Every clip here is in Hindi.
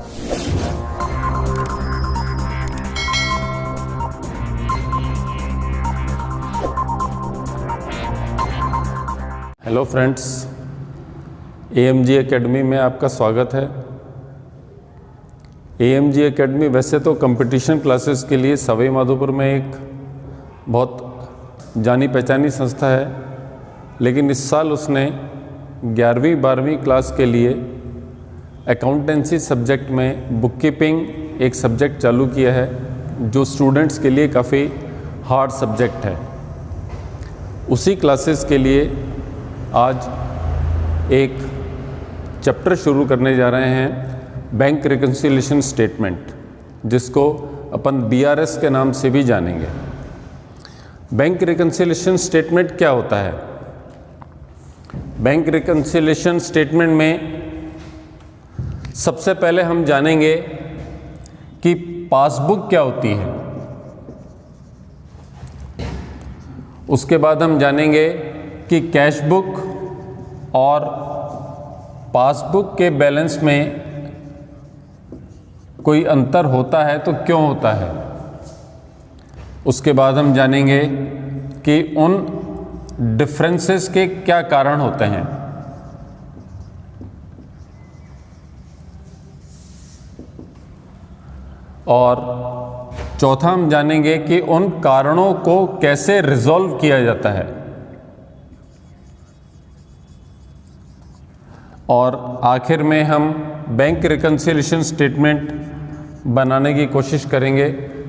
हेलो फ्रेंड्स, AMG एकेडमी में आपका स्वागत है। AMG एकेडमी वैसे तो कंपटीशन क्लासेस के लिए सवाई माधोपुर में एक बहुत जानी पहचानी संस्था है, लेकिन इस साल उसने 11वीं 12वीं क्लास के लिए अकाउंटेंसी सब्जेक्ट में बुक कीपिंग एक सब्जेक्ट चालू किया है, जो स्टूडेंट्स के लिए काफ़ी हार्ड सब्जेक्ट है। उसी क्लासेस के लिए आज एक चैप्टर शुरू करने जा रहे हैं, बैंक रिकन्सिलिएशन स्टेटमेंट, जिसको अपन BRS के नाम से भी जानेंगे। बैंक रिकन्सिलिएशन स्टेटमेंट क्या होता है? बैंक रिकन्सिलिएशन स्टेटमेंट में सबसे पहले हम जानेंगे कि पासबुक क्या होती है। उसके बाद हम जानेंगे कि कैश बुक और पासबुक के बैलेंस में कोई अंतर होता है तो क्यों होता है। उसके बाद हम जानेंगे कि उन डिफरेंसेस के क्या कारण होते हैं। और चौथा हम जानेंगे कि उन कारणों को कैसे रिजॉल्व किया जाता है। और आखिर में हम बैंक रिकन्सिलिएशन स्टेटमेंट बनाने की कोशिश करेंगे,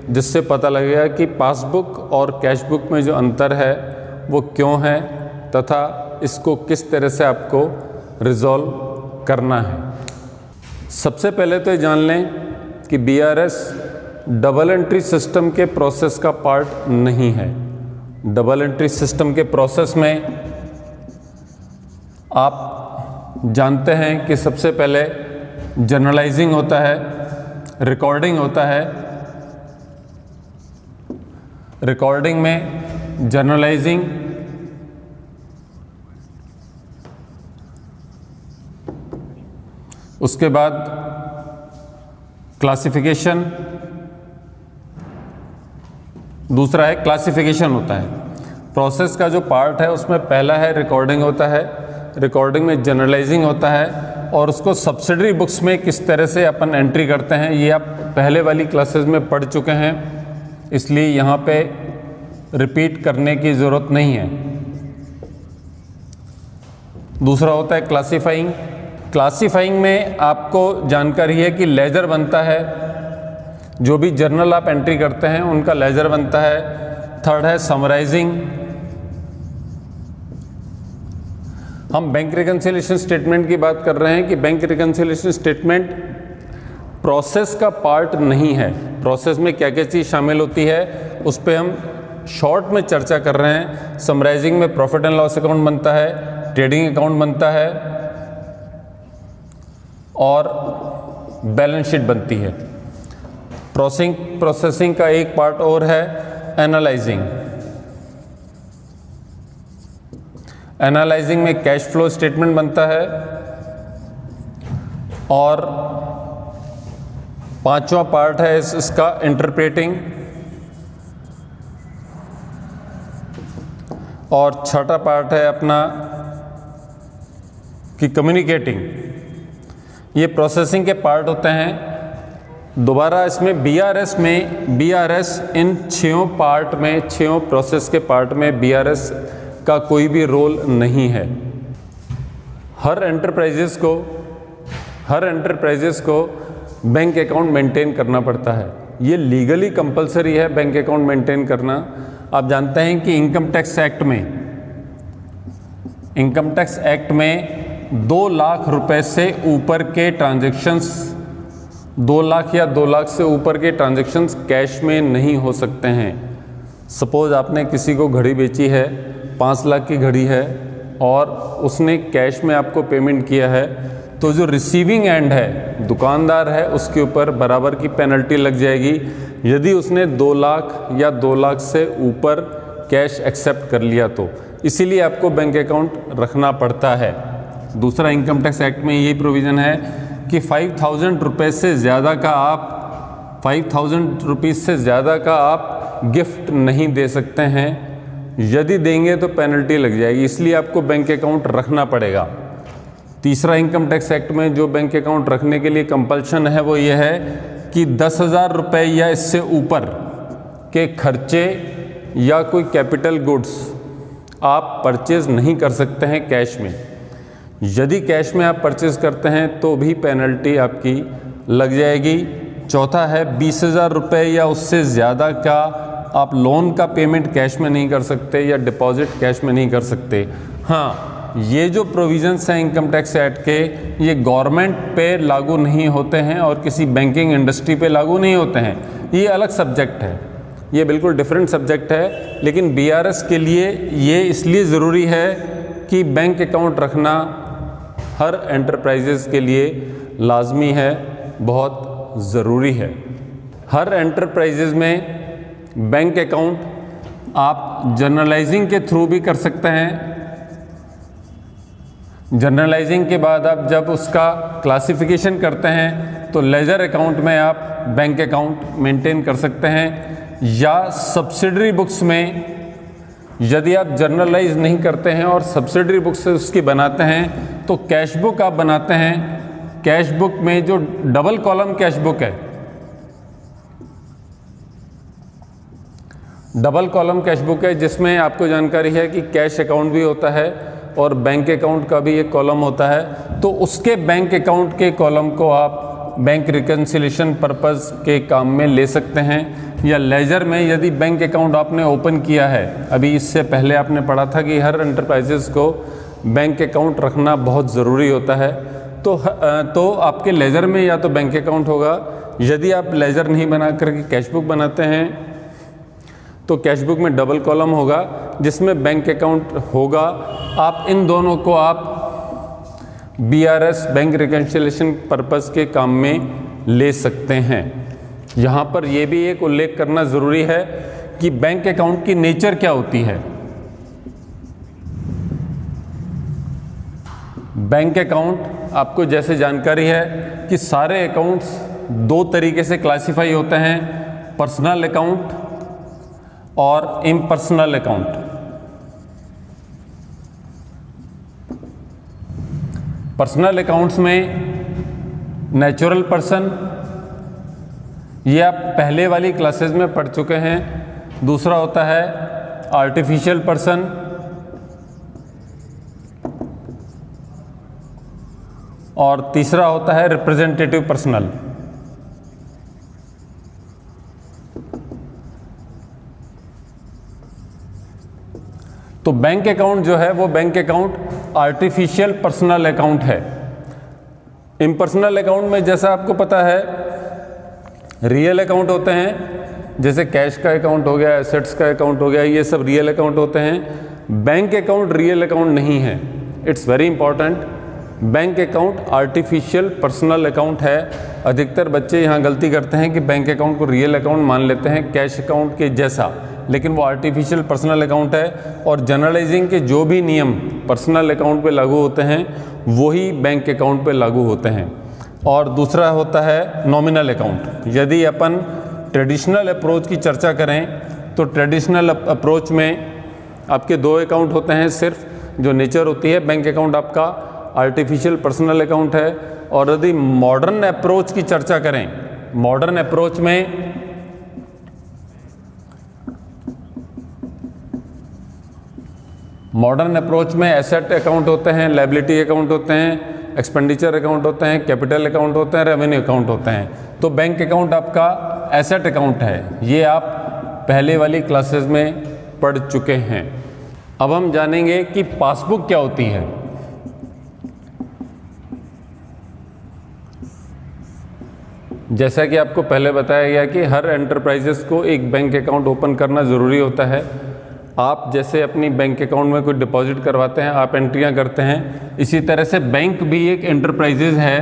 जिससे पता लगेगा कि पासबुक और कैश बुक में जो अंतर है वो क्यों है तथा इसको किस तरह से आपको रिजॉल्व करना है। सबसे पहले तो ये जान लें कि BRS डबल एंट्री सिस्टम के प्रोसेस का पार्ट नहीं है। डबल एंट्री सिस्टम के प्रोसेस में आप जानते हैं कि सबसे पहले जर्नलाइजिंग होता है, रिकॉर्डिंग होता है। रिकॉर्डिंग में जर्नलाइजिंग, उसके बाद क्लासिफिकेशन, दूसरा है क्लासिफिकेशन होता है। प्रोसेस का जो पार्ट है उसमें पहला है रिकॉर्डिंग होता है, रिकॉर्डिंग में जर्नलाइजिंग होता है, और उसको सब्सिडरी बुक्स में किस तरह से अपन एंट्री करते हैं ये आप पहले वाली क्लासेस में पढ़ चुके हैं, इसलिए यहाँ पे रिपीट करने की ज़रूरत नहीं है। दूसरा होता है क्लासीफाइंग। क्लासीफाइंग में आपको जानकारी है कि लेजर बनता है, जो भी जर्नल आप एंट्री करते हैं उनका लेजर बनता है। थर्ड है समराइजिंग। हम बैंक रिकन्सिलिएशन स्टेटमेंट की बात कर रहे हैं कि बैंक रिकन्सिलिएशन स्टेटमेंट प्रोसेस का पार्ट नहीं है। प्रोसेस में क्या क्या चीज़ शामिल होती है उस पर हम शॉर्ट में चर्चा कर रहे हैं। समराइजिंग में प्रॉफिट एंड लॉस अकाउंट बनता है, ट्रेडिंग अकाउंट बनता है और बैलेंस शीट बनती है। प्रोसेसिंग का एक पार्ट और है एनालाइजिंग। एनालाइजिंग में कैश फ्लो स्टेटमेंट बनता है। और पांचवा पार्ट है इसका इंटरप्रेटिंग। और छठा पार्ट है अपना कि कम्युनिकेटिंग। ये प्रोसेसिंग के पार्ट होते हैं। दोबारा इसमें BRS इन 6 पार्ट में, 6 प्रोसेस के पार्ट में BRS का कोई भी रोल नहीं है। हर एंटरप्राइजेस को बैंक अकाउंट मेंटेन करना पड़ता है। ये लीगली कंपलसरी है बैंक अकाउंट मेंटेन करना। आप जानते हैं कि इनकम टैक्स एक्ट में 2 लाख रुपए से ऊपर के ट्रांजैक्शंस, 2 लाख या 2 लाख से ऊपर के ट्रांजैक्शंस कैश में नहीं हो सकते हैं। सपोज आपने किसी को घड़ी बेची है, 5 लाख की घड़ी है और उसने कैश में आपको पेमेंट किया है, तो जो रिसीविंग एंड है, दुकानदार है, उसके ऊपर बराबर की पेनल्टी लग जाएगी यदि उसने 2 लाख या 2 लाख से ऊपर कैश एक्सेप्ट कर लिया तो। इसीलिए आपको बैंक अकाउंट रखना पड़ता है। दूसरा, इनकम टैक्स एक्ट में यही प्रोविज़न है कि 5,000 रुपये से ज़्यादा का आप 5,000 रुपीज़ से ज़्यादा का आप गिफ्ट नहीं दे सकते हैं। यदि देंगे तो पेनल्टी लग जाएगी, इसलिए आपको बैंक अकाउंट रखना पड़ेगा। तीसरा इनकम टैक्स एक्ट में जो बैंक अकाउंट रखने के लिए कंपल्शन है वो ये है कि 10,000 रुपये या इससे ऊपर के खर्चे या कोई कैपिटल गुड्स आप परचेज़ नहीं कर सकते हैं कैश में। यदि कैश में आप परचेज़ करते हैं तो भी पेनल्टी आपकी लग जाएगी। चौथा है 20,000 रुपये या उससे ज़्यादा का आप लोन का पेमेंट कैश में नहीं कर सकते या डिपॉजिट कैश में नहीं कर सकते। हाँ, ये जो प्रोविजंस हैं इनकम टैक्स एक्ट के, ये गवर्नमेंट पे लागू नहीं होते हैं और किसी बैंकिंग इंडस्ट्री पे लागू नहीं होते हैं। ये अलग सब्जेक्ट है, ये बिल्कुल डिफरेंट सब्जेक्ट है। लेकिन बीआरएस के लिए ये इसलिए ज़रूरी है कि बैंक अकाउंट रखना हर एंटरप्राइजेज़ के लिए लाजमी है, बहुत ज़रूरी है। हर एंटरप्राइजेज़ में बैंक अकाउंट आप जर्नलाइजिंग के थ्रू भी कर सकते हैं। जर्नलाइजिंग के बाद आप जब उसका क्लासिफिकेशन करते हैं तो लेजर अकाउंट में आप बैंक अकाउंट मेंटेन कर सकते हैं, या सब्सिडरी बुक्स में यदि आप जर्नलाइज नहीं करते हैं और सब्सिडरी बुक से उसकी बनाते हैं तो कैश बुक आप बनाते हैं। कैश बुक में जो डबल कॉलम कैश बुक है, डबल कॉलम कैश बुक है जिसमें आपको जानकारी है कि कैश अकाउंट भी होता है और बैंक अकाउंट का भी एक कॉलम होता है, तो उसके बैंक अकाउंट के कॉलम को आप बैंक रिकन्सिलेशन पर्पस के काम में ले सकते हैं। या लेजर में यदि बैंक अकाउंट आपने ओपन किया है, अभी इससे पहले आपने पढ़ा था कि हर एंटरप्राइजेज़ को बैंक अकाउंट रखना बहुत ज़रूरी होता है, तो आपके लेजर में या तो बैंक अकाउंट होगा। यदि आप लेजर नहीं बना करके कैश बुक बनाते हैं तो कैश बुक में डबल कॉलम होगा जिसमें बैंक अकाउंट होगा। आप इन दोनों को आप बीआरएस बैंक रिकन्सिलेशन पर्पस के काम में ले सकते हैं। यहाँ पर यह भी एक उल्लेख करना ज़रूरी है कि बैंक अकाउंट की नेचर क्या होती है। बैंक अकाउंट आपको जैसे जानकारी है कि सारे अकाउंट्स दो तरीके से क्लासिफाई होते हैं, पर्सनल अकाउंट और इम्पर्सनल अकाउंट। पर्सनल अकाउंट्स में नेचुरल पर्सन, ये आप पहले वाली क्लासेस में पढ़ चुके हैं। दूसरा होता है आर्टिफिशियल पर्सन, और तीसरा होता है रिप्रेजेंटेटिव पर्सनल। तो बैंक अकाउंट जो है वो bank account artificial personal account है। इम्पर्सनल अकाउंट में जैसा आपको पता है रियल अकाउंट होते हैं, जैसे कैश का अकाउंट हो गया, एसेट्स का अकाउंट हो गया, ये सब रियल अकाउंट होते हैं। बैंक अकाउंट रियल अकाउंट नहीं है, it's very important. Bank account artificial personal account है। अधिकतर बच्चे यहाँ गलती करते हैं कि बैंक अकाउंट को रियल अकाउंट मान लेते हैं कैश अकाउंट के जैसा, लेकिन वो आर्टिफिशियल पर्सनल अकाउंट है। और जनरलाइजिंग के जो भी नियम पर्सनल अकाउंट पे लागू होते हैं वही बैंक अकाउंट पे लागू होते हैं। और दूसरा होता है नॉमिनल अकाउंट। यदि अपन ट्रेडिशनल अप्रोच की चर्चा करें तो ट्रेडिशनल अप्रोच में आपके दो अकाउंट होते हैं सिर्फ, जो नेचर होती है बैंक अकाउंट आपका आर्टिफिशियल पर्सनल अकाउंट है। और यदि मॉडर्न अप्रोच की चर्चा करें, मॉडर्न अप्रोच में एसेट अकाउंट होते हैं, लायबिलिटी अकाउंट होते हैं, एक्सपेंडिचर अकाउंट होते हैं, कैपिटल अकाउंट होते हैं, रेवेन्यू अकाउंट होते हैं। तो बैंक अकाउंट आपका एसेट अकाउंट है, ये आप पहले वाली क्लासेस में पढ़ चुके हैं। अब हम जानेंगे कि पासबुक क्या होती है। जैसा कि आपको पहले बताया गया कि हर एंटरप्राइजेस को एक बैंक अकाउंट ओपन करना ज़रूरी होता है। आप जैसे अपनी बैंक अकाउंट में कोई डिपॉजिट करवाते हैं, आप एंट्रियां करते हैं, इसी तरह से बैंक भी एक एंटरप्राइजेज है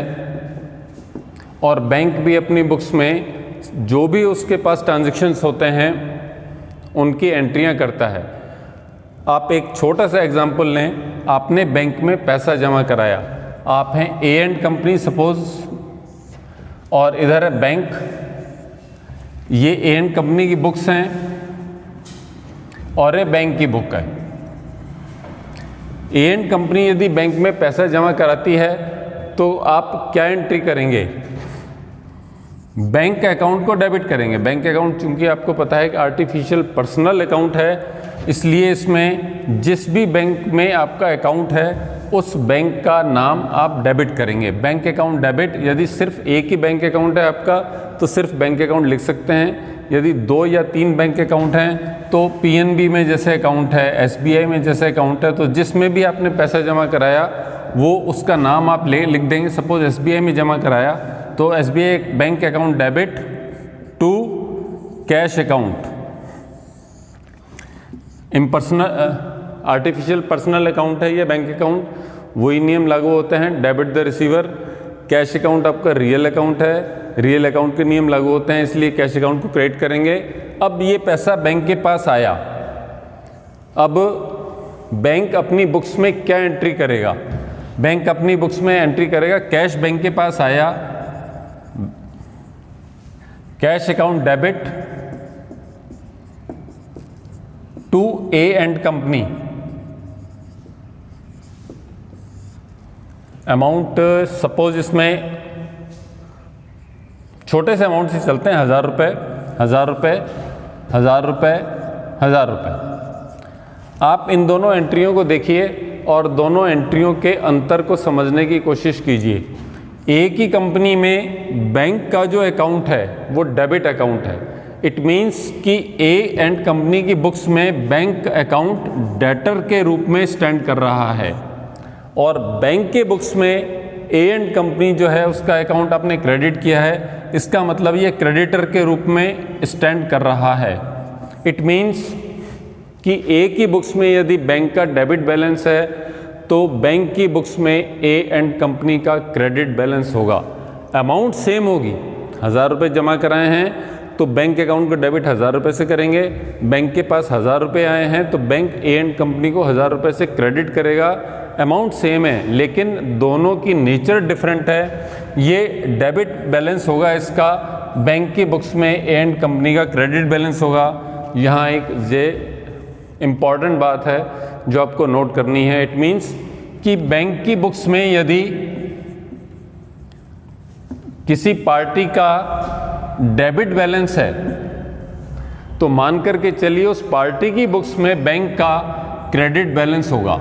और बैंक भी अपनी बुक्स में जो भी उसके पास ट्रांजैक्शंस होते हैं उनकी एंट्रियां करता है। आप एक छोटा सा एग्जांपल लें, आपने बैंक में पैसा जमा कराया, आप हैं ए एंड कंपनी सपोज, और इधर है बैंक। ये ए एंड कंपनी की बुक्स हैं और ये बैंक की बुक है। ए एंड कंपनी यदि बैंक में पैसा जमा कराती है तो आप क्या एंट्री करेंगे? बैंक अकाउंट को डेबिट करेंगे। बैंक अकाउंट चूंकि आपको पता है कि आर्टिफिशियल पर्सनल अकाउंट है, इसलिए इसमें जिस भी बैंक में आपका अकाउंट है उस बैंक का नाम आप डेबिट करेंगे। Bank account debit. यदि सिर्फ एक ही बैंक अकाउंट है आपका तो सिर्फ बैंक अकाउंट लिख सकते हैं। यदि 2 या 3 बैंक अकाउंट हैं तो पीएनबी में जैसे अकाउंट है, एसबीआई में जैसे अकाउंट है, तो जिसमें भी आपने पैसा जमा कराया वो उसका नाम आप लिख देंगे। सपोज एसबीआई में जमा कराया तो SBI bank account debit to cash account. Impersonal artificial personal account है ये बैंक अकाउंट, वही नियम लागू होते हैं, debit the receiver. Cash account आपका रियल अकाउंट है, रियल अकाउंट के नियम लागू होते हैं, इसलिए कैश अकाउंट को क्रेडिट करेंगे। अब ये पैसा बैंक के पास आया, अब बैंक अपनी बुक्स में क्या एंट्री करेगा? बैंक अपनी बुक्स में एंट्री करेगा कैश बैंक के पास आया, cash account debit to A and company. Amount suppose इसमें छोटे से अमाउंट से चलते हैं, 1000 रुपये, 1000 रुपये, 1000 रुपये, 1000 रुपये। आप इन दोनों एंट्रियों को देखिए और दोनों एंट्रियों के अंतर को समझने की कोशिश कीजिए। एक ही कंपनी में बैंक का जो अकाउंट है वो डेबिट अकाउंट है। इट मीन्स कि ए एंड कंपनी की बुक्स में बैंक अकाउंट डेटर के रूप में स्टैंड कर रहा है, और बैंक के बुक्स में ए एंड कंपनी जो है उसका अकाउंट आपने क्रेडिट किया है, इसका मतलब ये क्रेडिटर के रूप में स्टैंड कर रहा है। इट मीन्स कि ए की बुक्स में यदि बैंक का डेबिट बैलेंस है तो बैंक की बुक्स में ए एंड कंपनी का क्रेडिट बैलेंस होगा। अमाउंट सेम होगी, 1000 रुपये जमा कराए हैं तो बैंक अकाउंट को डेबिट 1000 रुपये से करेंगे। बैंक के पास 1000 रुपये आए हैं तो बैंक ए एंड कंपनी को 1000 रुपये से क्रेडिट करेगा। अमाउंट सेम है लेकिन दोनों की नेचर डिफरेंट है। ये डेबिट बैलेंस होगा इसका, बैंक की बुक्स में ए एंड कंपनी का क्रेडिट बैलेंस होगा। यहाँ एक ये इम्पॉर्टेंट बात है जो आपको नोट करनी है। इट मीन्स कि बैंक की बुक्स में यदि किसी पार्टी का डेबिट बैलेंस है तो मान करके चलिए उस पार्टी की बुक्स में बैंक का क्रेडिट बैलेंस होगा।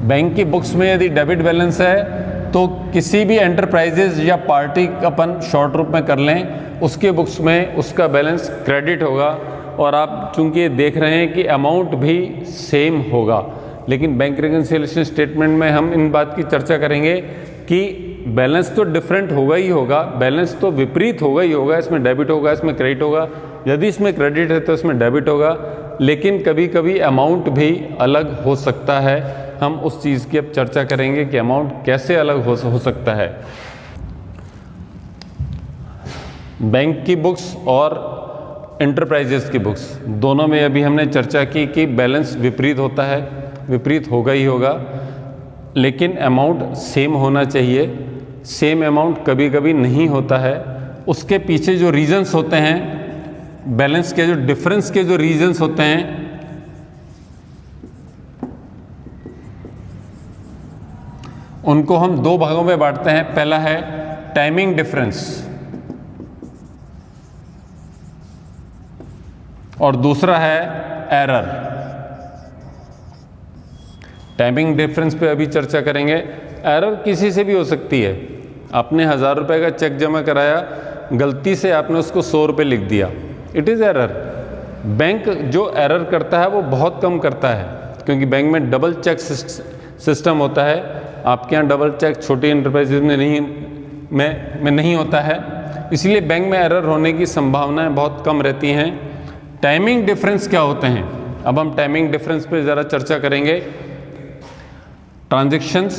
बैंक की बुक्स में यदि डेबिट बैलेंस है तो किसी भी एंटरप्राइजेज या पार्टी अपन शॉर्ट रूप में कर लें, उसके बुक्स में उसका बैलेंस क्रेडिट होगा। और आप चूंकि देख रहे हैं कि अमाउंट भी सेम होगा, लेकिन बैंक रिकन्सिलिएशन स्टेटमेंट में हम इन बात की चर्चा करेंगे कि बैलेंस तो डिफरेंट होगा ही होगा, बैलेंस तो विपरीत होगा ही होगा। इसमें डेबिट होगा, इसमें क्रेडिट होगा। यदि इसमें क्रेडिट है तो इसमें डेबिट होगा, लेकिन कभी कभी अमाउंट भी अलग हो सकता है। हम उस चीज़ की अब चर्चा करेंगे कि अमाउंट कैसे अलग हो सकता है। बैंक की बुक्स और एंटरप्राइजेस की बुक्स दोनों में अभी हमने चर्चा की कि बैलेंस विपरीत होता है, विपरीत होगा ही होगा, लेकिन अमाउंट सेम होना चाहिए। सेम अमाउंट कभी कभी नहीं होता है। उसके पीछे जो रीजंस होते हैं, बैलेंस के जो डिफरेंस के जो रीजंस होते हैं, उनको हम 2 भागों में बांटते हैं। पहला है टाइमिंग डिफरेंस और दूसरा है एरर। टाइमिंग डिफरेंस पे अभी चर्चा करेंगे। एरर किसी से भी हो सकती है। आपने 1000 रुपये का चेक जमा कराया, गलती से आपने उसको 100 रुपये लिख दिया, इट इज़ एरर। बैंक जो एरर करता है वो बहुत कम करता है, क्योंकि बैंक में डबल चेक सिस्टम होता है। आपके यहाँ डबल चेक छोटी एंटरप्राइजेज में नहीं होता है, इसलिए बैंक में एरर होने की संभावनाएं बहुत कम रहती हैं। टाइमिंग डिफरेंस क्या होते हैं? अब हम टाइमिंग डिफरेंस पे ज़रा चर्चा करेंगे। ट्रांजैक्शंस,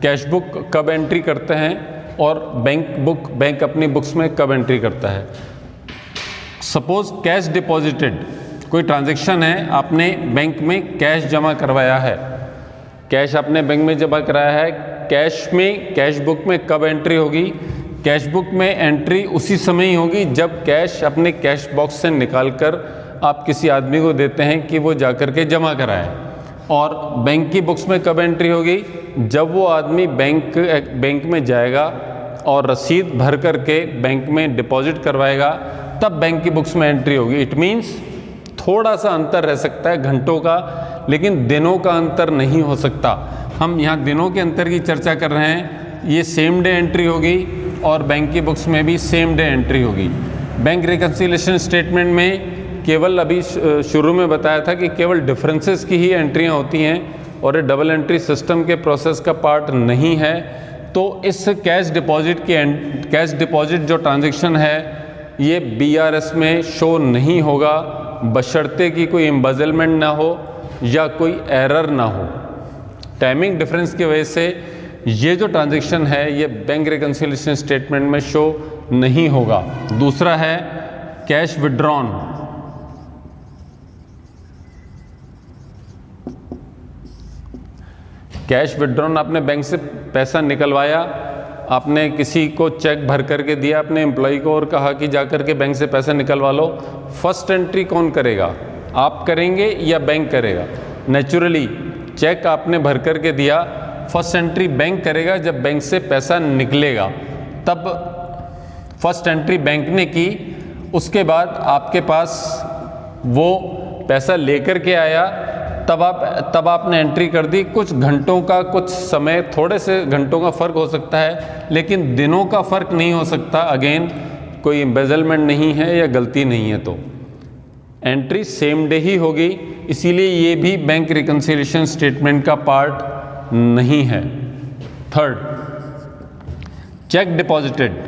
कैश बुक कब एंट्री करते हैं और बैंक अपनी बुक्स में कब एंट्री करता है। सपोज कैश डिपॉजिटेड, कोई ट्रांजैक्शन है, आपने बैंक में कैश जमा करवाया है, कैश आपने बैंक में जमा कराया है, कैश में, कैश बुक में कब एंट्री होगी? कैश बुक में एंट्री उसी समय ही होगी जब कैश अपने कैश बॉक्स से निकालकर आप किसी आदमी को देते हैं कि वो जाकर के जमा कराए। और बैंक की बुक्स में कब एंट्री होगी? जब वो आदमी बैंक में जाएगा और रसीद भर करके बैंक में डिपॉजिट करवाएगा, तब बैंक की बुक्स में एंट्री होगी। इट मीन्स थोड़ा सा अंतर रह सकता है घंटों का, लेकिन दिनों का अंतर नहीं हो सकता। हम यहाँ दिनों के अंतर की चर्चा कर रहे हैं। ये सेम डे एंट्री होगी और बैंक की बुक्स में भी सेम डे एंट्री होगी। बैंक रिकन्सिलिएशन स्टेटमेंट में केवल अभी शुरू में बताया था कि केवल डिफरेंसेस की ही एंट्रियाँ होती हैं और ये डबल एंट्री सिस्टम के प्रोसेस का पार्ट नहीं है। तो इस कैश डिपॉजिट जो ट्रांजैक्शन है ये BRS में शो नहीं होगा, बशर्ते कि कोई एम्बेजलमेंट ना हो या कोई एरर ना हो। टाइमिंग डिफरेंस की वजह से ये जो ट्रांजैक्शन है ये बैंक रिकन्सिलिएशन स्टेटमेंट में शो नहीं होगा। दूसरा है कैश विड्रॉन। कैश विड्रॉन, आपने बैंक से पैसा निकलवाया, आपने किसी को चेक भर करके दिया अपने एम्प्लॉय को और कहा कि जाकर के बैंक से पैसा निकलवा लो। फर्स्ट एंट्री कौन करेगा? आप करेंगे या बैंक करेगा? नेचुरली चेक आपने भर करके दिया, फर्स्ट एंट्री बैंक करेगा। जब बैंक से पैसा निकलेगा तब फर्स्ट एंट्री बैंक ने की, उसके बाद आपके पास वो पैसा लेकर के आया, तब आपने एंट्री कर दी। कुछ घंटों का, कुछ समय, थोड़े से घंटों का फ़र्क हो सकता है, लेकिन दिनों का फ़र्क नहीं हो सकता। अगेन कोई एम्बेजलमेंट नहीं है या गलती नहीं है तो एंट्री सेम डे ही होगी। इसीलिए ये भी बैंक रिकन्सिलिएशन स्टेटमेंट का पार्ट नहीं है। Third, check deposited.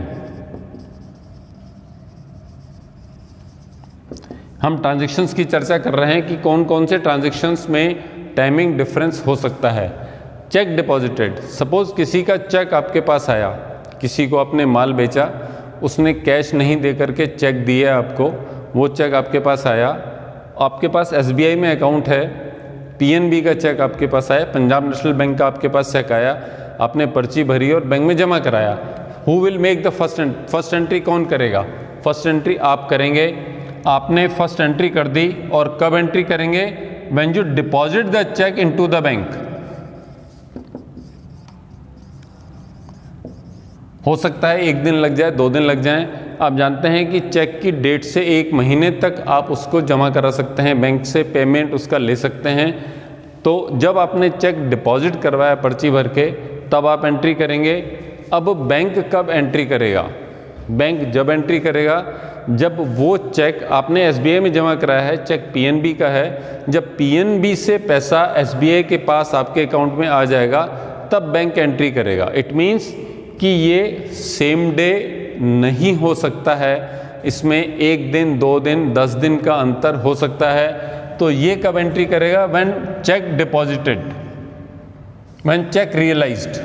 हम ट्रांजैक्शंस की चर्चा कर रहे हैं कि कौन कौन से ट्रांजैक्शंस में टाइमिंग डिफरेंस हो सकता है। चेक डिपॉजिटेड, सपोज किसी का चेक आपके पास आया, किसी को आपने माल बेचा, उसने कैश नहीं दे करके चेक दिया आपको, वो चेक आपके पास आया, आपके पास SBI में अकाउंट है, PNB का चेक आपके पास आया, पंजाब नेशनल बैंक का आपके पास चेक आया, आपने पर्ची भरी और बैंक में जमा कराया। Who will make the first entry? कौन करेगा? फर्स्ट एंट्री आप करेंगे। आपने फर्स्ट एंट्री कर दी और कब एंट्री करेंगे? When you deposit the cheque into the bank. हो सकता है 1 दिन लग जाए, 2 दिन लग जाएं। आप जानते हैं कि चेक की डेट से 1 महीने तक आप उसको जमा करा सकते हैं, बैंक से पेमेंट उसका ले सकते हैं। तो जब आपने चेक डिपॉजिट करवाया पर्ची भर के, तब आप एंट्री करेंगे। अब बैंक कब एंट्री करेगा? बैंक जब एंट्री करेगा जब वो चेक आपने SBI में जमा कराया है, चेक PNB का है, जब PNB से पैसा SBI के पास आपके अकाउंट में आ जाएगा तब बैंक एंट्री करेगा। इट मीन्स कि ये सेम डे नहीं हो सकता है, इसमें 1 दिन, 2 दिन, 10 दिन का अंतर हो सकता है। तो ये कब एंट्री करेगा? When cheque deposited, when cheque realised.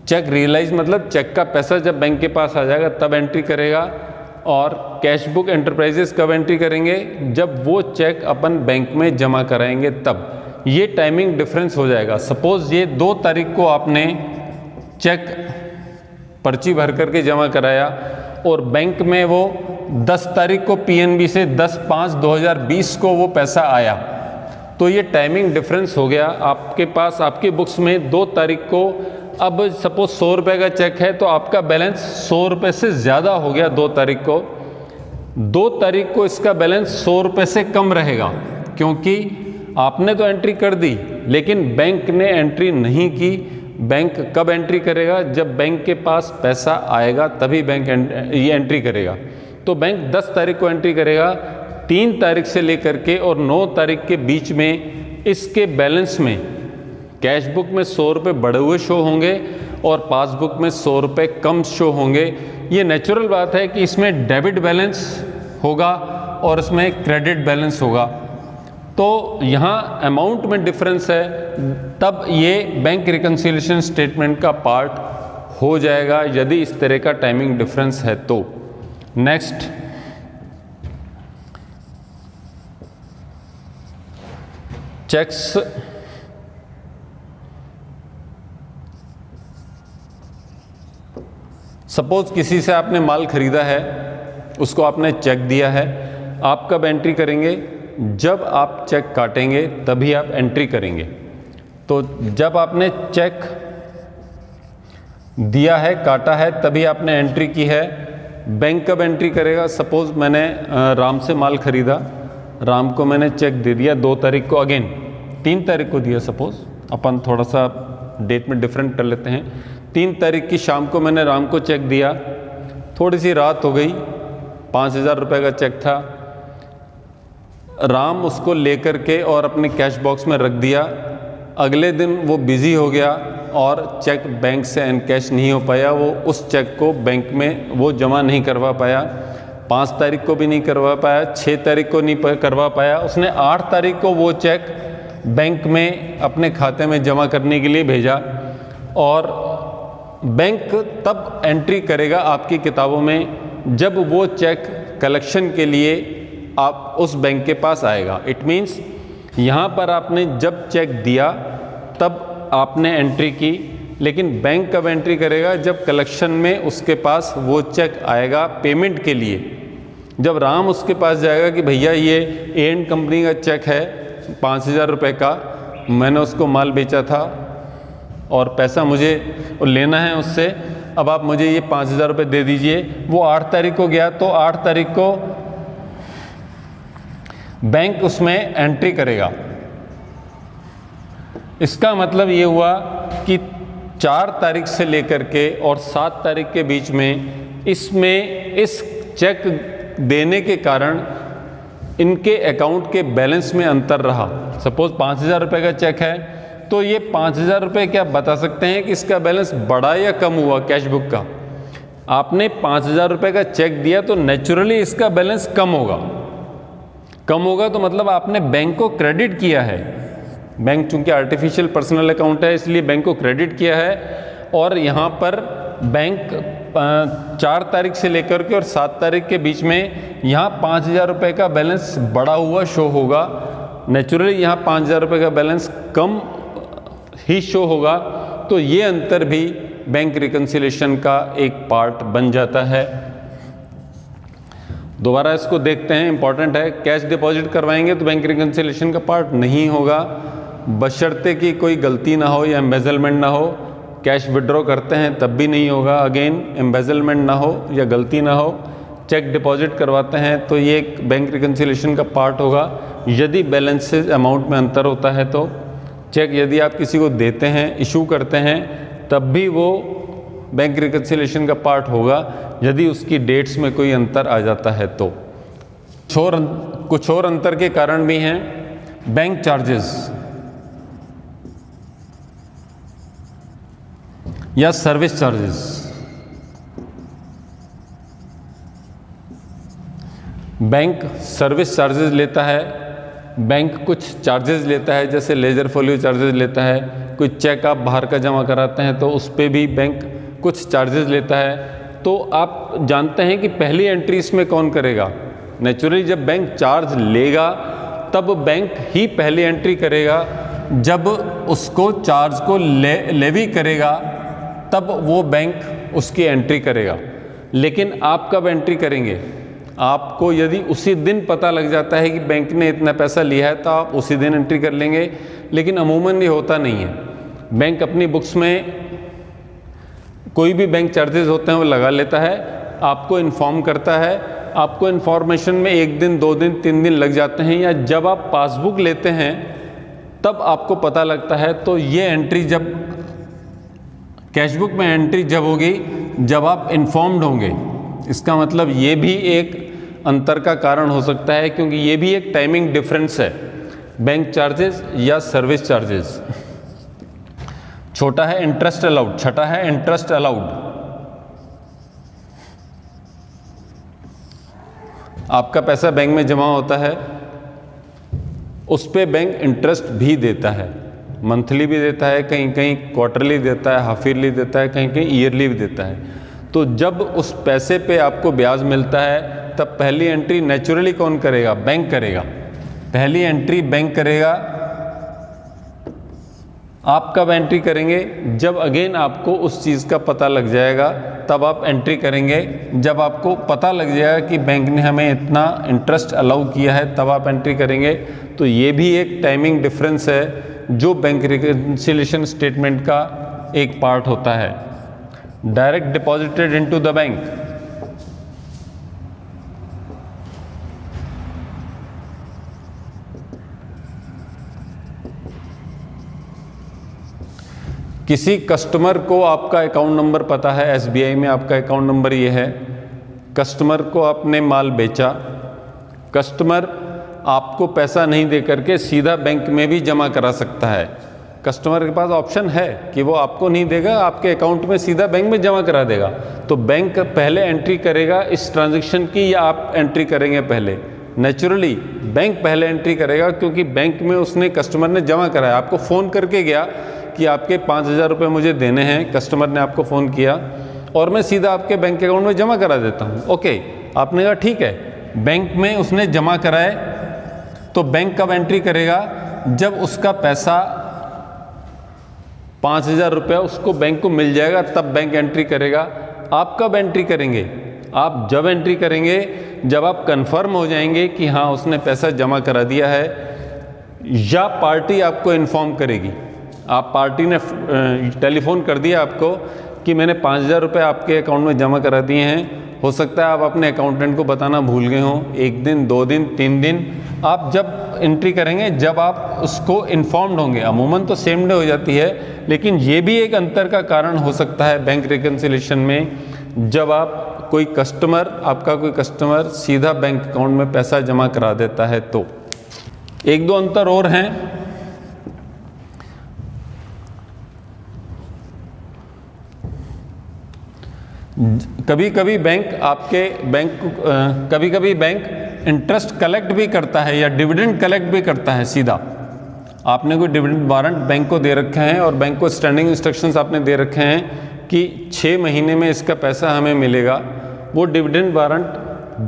Cheque realise मतलब चेक का पैसा जब बैंक के पास आ जाएगा तब एंट्री करेगा। और कैश बुक एंटरप्राइजेस कब एंट्री करेंगे? जब वो चेक अपन बैंक में जमा कराएंगे तब। ये टाइमिंग डिफरेंस हो जाएगा। सपोज ये 2 तारीख को आपने चेक पर्ची भर करके जमा कराया और बैंक में वो 10 तारीख को PNB से 10/5/2020 को वो पैसा आया, तो ये टाइमिंग डिफरेंस हो गया। आपके पास आपकी बुक्स में 2 तारीख को, अब सपोज 100 रुपये का चेक है तो आपका बैलेंस 100 रुपये से ज़्यादा हो गया 2 तारीख को। 2 तारीख को इसका बैलेंस 100 रुपये से कम रहेगा, क्योंकि आपने तो एंट्री कर दी लेकिन बैंक ने एंट्री नहीं की। बैंक कब एंट्री करेगा? जब बैंक के पास पैसा आएगा तभी बैंक ये एंट्री करेगा। तो बैंक 10 तारीख को एंट्री करेगा। 3 तारीख से लेकर के और 9 तारीख के बीच में इसके बैलेंस में कैश बुक में 100 रुपये बढ़े हुए शो होंगे और पासबुक में 100 रुपये कम शो होंगे। ये नेचुरल बात है कि इसमें डेबिट बैलेंस होगा और इसमें क्रेडिट बैलेंस होगा। तो यहाँ अमाउंट में डिफरेंस है, तब ये बैंक रिकन्सिलिएशन स्टेटमेंट का पार्ट हो जाएगा यदि इस तरह का टाइमिंग डिफरेंस है तो। नेक्स्ट, चेक्स सपोज किसी से आपने माल खरीदा है, उसको आपने चेक दिया है, आप कब एंट्री करेंगे? जब आप चेक काटेंगे तभी आप एंट्री करेंगे। तो जब आपने चेक दिया है, काटा है, तभी आपने एंट्री की है। बैंक कब एंट्री करेगा? सपोज मैंने राम से माल खरीदा, राम को मैंने चेक दे दिया 2 तारीख को, अगेन 3 तारीख को दिया, सपोज अपन थोड़ा सा डेट में डिफरेंट कर लेते हैं। 3 तारीख की शाम को मैंने राम को चेक दिया, थोड़ी सी रात हो गई, 5,000 रुपये का चेक था। राम उसको लेकर के और अपने कैश बॉक्स में रख दिया। अगले दिन वो बिज़ी हो गया और चेक बैंक से एनकैश नहीं हो पाया, वो उस चेक को बैंक में वो जमा नहीं करवा पाया। 5 तारीख को भी नहीं करवा पाया, 6 तारीख को नहीं करवा पाया। उसने 8 तारीख को वो चेक बैंक में अपने खाते में जमा करने के लिए भेजा और बैंक तब एंट्री करेगा आपकी किताबों में जब वो चेक कलेक्शन के लिए आप उस बैंक के पास आएगा। इट मीन्स यहाँ पर आपने जब चेक दिया तब आपने एंट्री की, लेकिन बैंक कब एंट्री करेगा? जब कलेक्शन में उसके पास वो चेक आएगा पेमेंट के लिए। जब राम उसके पास जाएगा कि भैया ये एंड कंपनी का चेक है 5,000 रुपये का, मैंने उसको माल बेचा था और पैसा मुझे लेना है उससे, अब आप मुझे ये 5,000 रुपये दे दीजिए। वो 8 तारीख को गया तो 8 तारीख को बैंक उसमें एंट्री करेगा। इसका मतलब ये हुआ कि 4 तारीख से लेकर के और 7 तारीख के बीच में इसमें इस चेक देने के कारण इनके अकाउंट के बैलेंस में अंतर रहा। सपोज 5,000 रुपये का चेक है तो ये 5,000 रुपये क्या बता सकते हैं कि इसका बैलेंस बढ़ा या कम हुआ? कैश बुक का आपने 5,000 रुपये का चेक दिया तो नेचुरली इसका बैलेंस कम होगा। कम होगा तो मतलब आपने बैंक को क्रेडिट किया है। बैंक चूंकि आर्टिफिशियल पर्सनल अकाउंट है इसलिए बैंक को क्रेडिट किया है और यहाँ पर बैंक 4 तारीख से लेकर के और 7 तारीख के बीच में यहाँ 5,000 रुपये का बैलेंस बढ़ा हुआ शो होगा। नेचुरली यहाँ 5,000 रुपये का बैलेंस कम ही शो होगा। तो ये अंतर भी बैंक रिकन्सिलेशन का एक पार्ट बन जाता है। दोबारा इसको देखते हैं, इंपॉर्टेंट है। कैश डिपॉजिट करवाएंगे तो बैंक रिकन्सिलेशन का पार्ट नहीं होगा, बशर्ते कि कोई गलती ना हो या एम्बेजलमेंट ना हो। कैश विड्रॉ करते हैं तब भी नहीं होगा, अगेन एम्बेजलमेंट ना हो या गलती ना हो। चेक डिपॉजिट करवाते हैं तो ये एक बैंक रिकन्सिलेशन का पार्ट होगा। यदि बैलेंसेस अमाउंट में अंतर होता है तो चेक यदि आप किसी को देते हैं, इशू करते हैं, तब भी वो बैंक रिकन्सिलेशन का पार्ट होगा यदि उसकी डेट्स में कोई अंतर आ जाता है तो। कुछ और अंतर के कारण भी हैं। बैंक चार्जेस या service charges. Bank service charges लेता है, बैंक कुछ चार्जेस लेता है, जैसे लेजर फोलियो चार्जेस लेता है। कोई चेक आप बाहर का जमा कराते हैं तो उस पर भी बैंक कुछ चार्जेस लेता है। तो आप जानते हैं कि पहली एंट्री इसमें कौन करेगा? नेचुरली जब बैंक चार्ज लेगा तब बैंक ही पहली एंट्री करेगा। जब उसको चार्ज को लेवी करेगा तब वो बैंक उसकी एंट्री करेगा। लेकिन आप कब एंट्री करेंगे? आपको यदि उसी दिन पता लग जाता है कि बैंक ने इतना पैसा लिया है तो आप उसी दिन एंट्री कर लेंगे, लेकिन अमूमन ये होता नहीं है। बैंक अपनी बुक्स में कोई भी बैंक चार्जेस होते हैं वो लगा लेता है, आपको इन्फॉर्म करता है। आपको इन्फॉर्मेशन में 1 दिन 2 दिन 3 दिन लग जाते हैं, या जब आप पासबुक लेते हैं तब आपको पता लगता है। तो ये एंट्री जब कैशबुक में एंट्री जब होगी जब आप इन्फॉर्म्ड होंगे। इसका मतलब ये भी एक अंतर का कारण हो सकता है, क्योंकि ये भी एक टाइमिंग डिफरेंस है। बैंक चार्जेस या सर्विस चार्जेस। छोटा है इंटरेस्ट अलाउड, छठा है इंटरेस्ट अलाउड। आपका पैसा बैंक में जमा होता है, उस पे बैंक इंटरेस्ट भी देता है। मंथली भी देता है, कहीं कहीं क्वार्टरली देता है, हाफ ईयरली देता है, कहीं कहीं ईयरली भी देता है। तो जब उस पैसे पे आपको ब्याज मिलता है तब पहली एंट्री नेचुरली कौन करेगा? बैंक करेगा। पहली एंट्री बैंक करेगा। आप कब एंट्री करेंगे? जब अगेन आपको उस चीज़ का पता लग जाएगा तब आप एंट्री करेंगे। जब आपको पता लग जाएगा कि बैंक ने हमें इतना इंटरेस्ट अलाउ किया है तब आप एंट्री करेंगे। तो ये भी एक टाइमिंग डिफरेंस है जो बैंक रिकंसिलिएशन स्टेटमेंट का एक पार्ट होता है। Direct deposited into the bank, किसी कस्टमर को आपका अकाउंट नंबर पता है, एसबीआई में आपका अकाउंट नंबर ये है, कस्टमर को आपने माल बेचा, कस्टमर आपको पैसा नहीं दे करके सीधा बैंक में भी जमा करा सकता है। कस्टमर के पास ऑप्शन है कि वो आपको नहीं देगा, आपके अकाउंट में सीधा बैंक में जमा करा देगा। तो बैंक पहले एंट्री करेगा इस ट्रांजैक्शन की या आप एंट्री करेंगे पहले? नेचुरली बैंक पहले एंट्री करेगा, क्योंकि बैंक में उसने कस्टमर ने जमा कराया। आपको फ़ोन करके गया कि आपके 5,000 रुपये मुझे देने हैं, कस्टमर ने आपको फ़ोन किया और मैं सीधा आपके बैंक अकाउंट में जमा करा देता हूँ। ओके, आपने कहा ठीक है, बैंक में उसने जमा कराए। तो बैंक कब एंट्री करेगा? जब उसका पैसा 5,000 रुपया उसको बैंक को मिल जाएगा तब बैंक एंट्री करेगा। आप कब एंट्री करेंगे? आप जब एंट्री करेंगे जब आप कंफर्म हो जाएंगे कि हाँ उसने पैसा जमा करा दिया है, या पार्टी आपको इन्फॉर्म करेगी। आप पार्टी ने टेलीफोन कर दिया आपको कि मैंने 5,000 रुपये आपके अकाउंट में जमा करा दिए हैं। हो सकता है आप अपने अकाउंटेंट को बताना भूल गए हों, 1 दिन 2 दिन 3 दिन। आप जब एंट्री करेंगे जब आप उसको इन्फॉर्म्ड होंगे, अमूमन तो सेम डे हो जाती है, लेकिन ये भी एक अंतर का कारण हो सकता है बैंक रिकंसिलिएशन में। जब आप आपका कोई कस्टमर सीधा बैंक अकाउंट में पैसा जमा करा देता है तो 1-2 अंतर और हैं। कभी कभी बैंक इंटरेस्ट कलेक्ट भी करता है या डिविडेंड कलेक्ट भी करता है सीधा। आपने कोई डिविडेंड वारंट बैंक को दे रखे हैं और बैंक को स्टैंडिंग इंस्ट्रक्शंस आपने दे रखे हैं कि 6 महीने में इसका पैसा हमें मिलेगा। वो डिविडेंड वारंट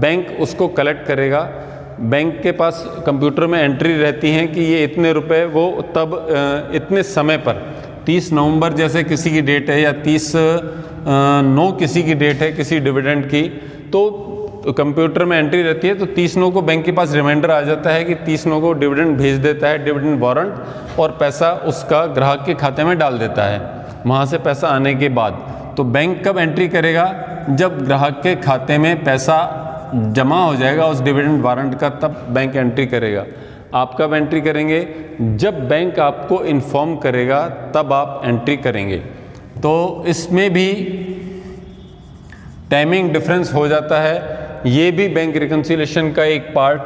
बैंक उसको कलेक्ट करेगा। बैंक के पास कंप्यूटर में एंट्री रहती है कि ये इतने रुपए वो तब इतने समय पर 30 नवंबर जैसे किसी की डेट है या 30/9 किसी की डेट है किसी डिविडेंड की, तो कंप्यूटर में एंट्री रहती है। तो 30/9 को बैंक के पास रिमाइंडर आ जाता है कि 30/9 को डिविडेंड भेज देता है, डिविडेंड वारंट, और पैसा उसका ग्राहक के खाते में डाल देता है। वहाँ से पैसा आने के बाद तो बैंक कब एंट्री करेगा? जब ग्राहक के खाते में पैसा जमा हो जाएगा उस डिविडेंड वारंट का, तब बैंक एंट्री करेगा। आप कब एंट्री करेंगे? जब बैंक आपको इन्फॉर्म करेगा तब आप एंट्री करेंगे। तो इसमें भी टाइमिंग डिफरेंस हो जाता है, ये भी बैंक रिकंसिलिएशन का एक पार्ट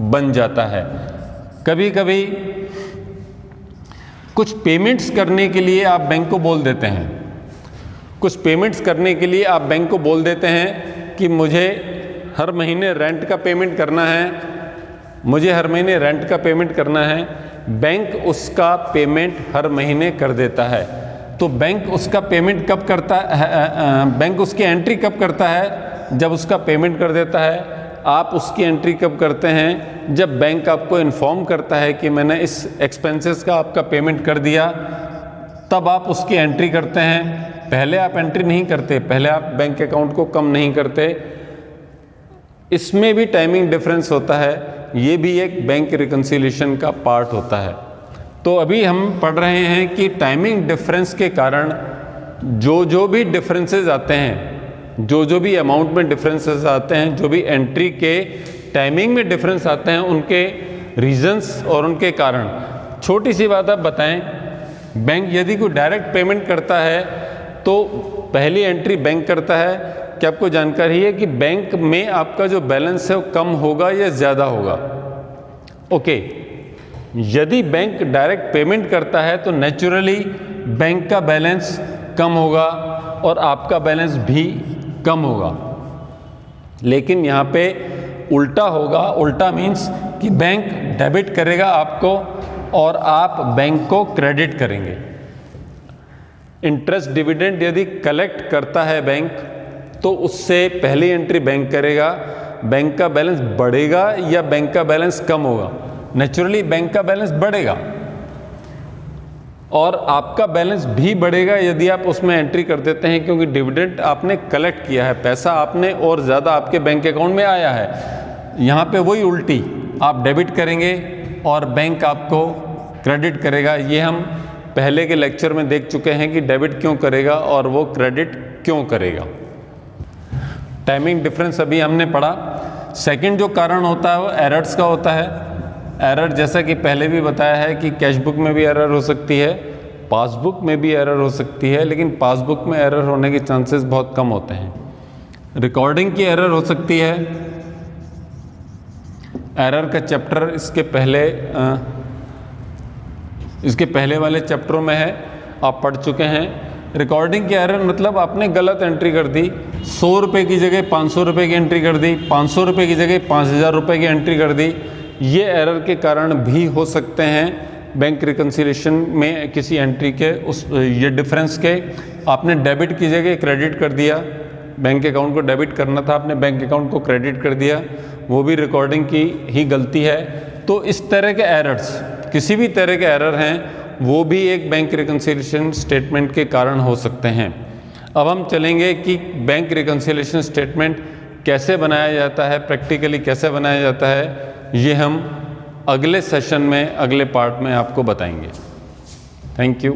बन जाता है। कभी कभी कुछ पेमेंट्स करने के लिए आप बैंक को बोल देते हैं, कि मुझे हर महीने रेंट का पेमेंट करना है, बैंक उसका पेमेंट हर महीने कर देता है। तो बैंक उसका पेमेंट कब करता है? बैंक उसकी एंट्री कब करता है? जब उसका पेमेंट कर देता है। आप उसकी एंट्री कब करते हैं? जब बैंक आपको इन्फॉर्म करता है कि मैंने इस एक्सपेंसेस का आपका पेमेंट कर दिया, तब आप उसकी एंट्री करते हैं। पहले आप एंट्री नहीं करते, पहले आप बैंक अकाउंट को कम नहीं करते। इसमें भी टाइमिंग डिफरेंस होता है, ये भी एक बैंक रिकंसिलिएशन का पार्ट होता है। तो अभी हम पढ़ रहे हैं कि टाइमिंग डिफरेंस के कारण जो भी डिफरेंसेस आते हैं, जो भी अमाउंट में डिफरेंसेस आते हैं, जो भी एंट्री के टाइमिंग में डिफरेंस आते हैं, उनके रीजंस और उनके कारण। छोटी सी बात आप बताएं, बैंक यदि कोई डायरेक्ट पेमेंट करता है तो पहली एंट्री बैंक करता है। क्या आपको जानकारी है कि बैंक में आपका जो बैलेंस है वो कम होगा या ज़्यादा होगा? ओके, यदि बैंक डायरेक्ट पेमेंट करता है तो नेचुरली बैंक का बैलेंस कम होगा और आपका बैलेंस भी कम होगा। लेकिन यहाँ पे उल्टा होगा। उल्टा मीन्स कि बैंक डेबिट करेगा आपको और आप बैंक को क्रेडिट करेंगे। इंटरेस्ट डिविडेंड यदि कलेक्ट करता है बैंक, तो उससे पहली एंट्री बैंक करेगा। बैंक का बैलेंस बढ़ेगा या बैंक का बैलेंस कम होगा? नेचुरली बैंक का बैलेंस बढ़ेगा। और आपका बैलेंस भी बढ़ेगा यदि आप उसमें एंट्री कर देते हैं, क्योंकि डिविडेंड आपने कलेक्ट किया है, पैसा आपने और ज़्यादा आपके बैंक अकाउंट में आया है। यहाँ पे वही उल्टी आप डेबिट करेंगे और बैंक आपको क्रेडिट करेगा। ये हम पहले के लेक्चर में देख चुके हैं कि डेबिट क्यों करेगा और वो क्रेडिट क्यों करेगा। टाइमिंग डिफरेंस अभी हमने पढ़ा। सेकंड जो कारण होता है वो एरर्स का होता है। एरर जैसा कि पहले भी बताया है कि कैश बुक में भी एरर हो सकती है, पासबुक में भी एरर हो सकती है, लेकिन पासबुक में एरर होने के चांसेस बहुत कम होते हैं। रिकॉर्डिंग की एरर हो सकती है। एरर का चैप्टर इसके पहले वाले चैप्टरों में है, आप पढ़ चुके हैं। रिकॉर्डिंग की एरर मतलब आपने गलत एंट्री कर दी, 100 रुपये की जगह 500 रुपये की एंट्री कर दी, 500 रुपये की जगह 5000 रुपये की एंट्री कर दी। ये एरर के कारण भी हो सकते हैं बैंक रिकन्सिलिएशन में किसी एंट्री के ये डिफरेंस के। आपने डेबिट की जगह क्रेडिट कर दिया, बैंक अकाउंट को डेबिट करना था, आपने बैंक अकाउंट को क्रेडिट कर दिया, वो भी रिकॉर्डिंग की ही गलती है। तो इस तरह के एरर्स, किसी भी तरह के एरर हैं, वो भी एक बैंक रिकन्सिलिएशन स्टेटमेंट के कारण हो सकते हैं। अब हम चलेंगे कि बैंक रिकन्सिलिएशन स्टेटमेंट कैसे बनाया जाता है, प्रैक्टिकली कैसे बनाया जाता है, ये हम अगले सेशन में, अगले पार्ट में आपको बताएंगे। Thank you.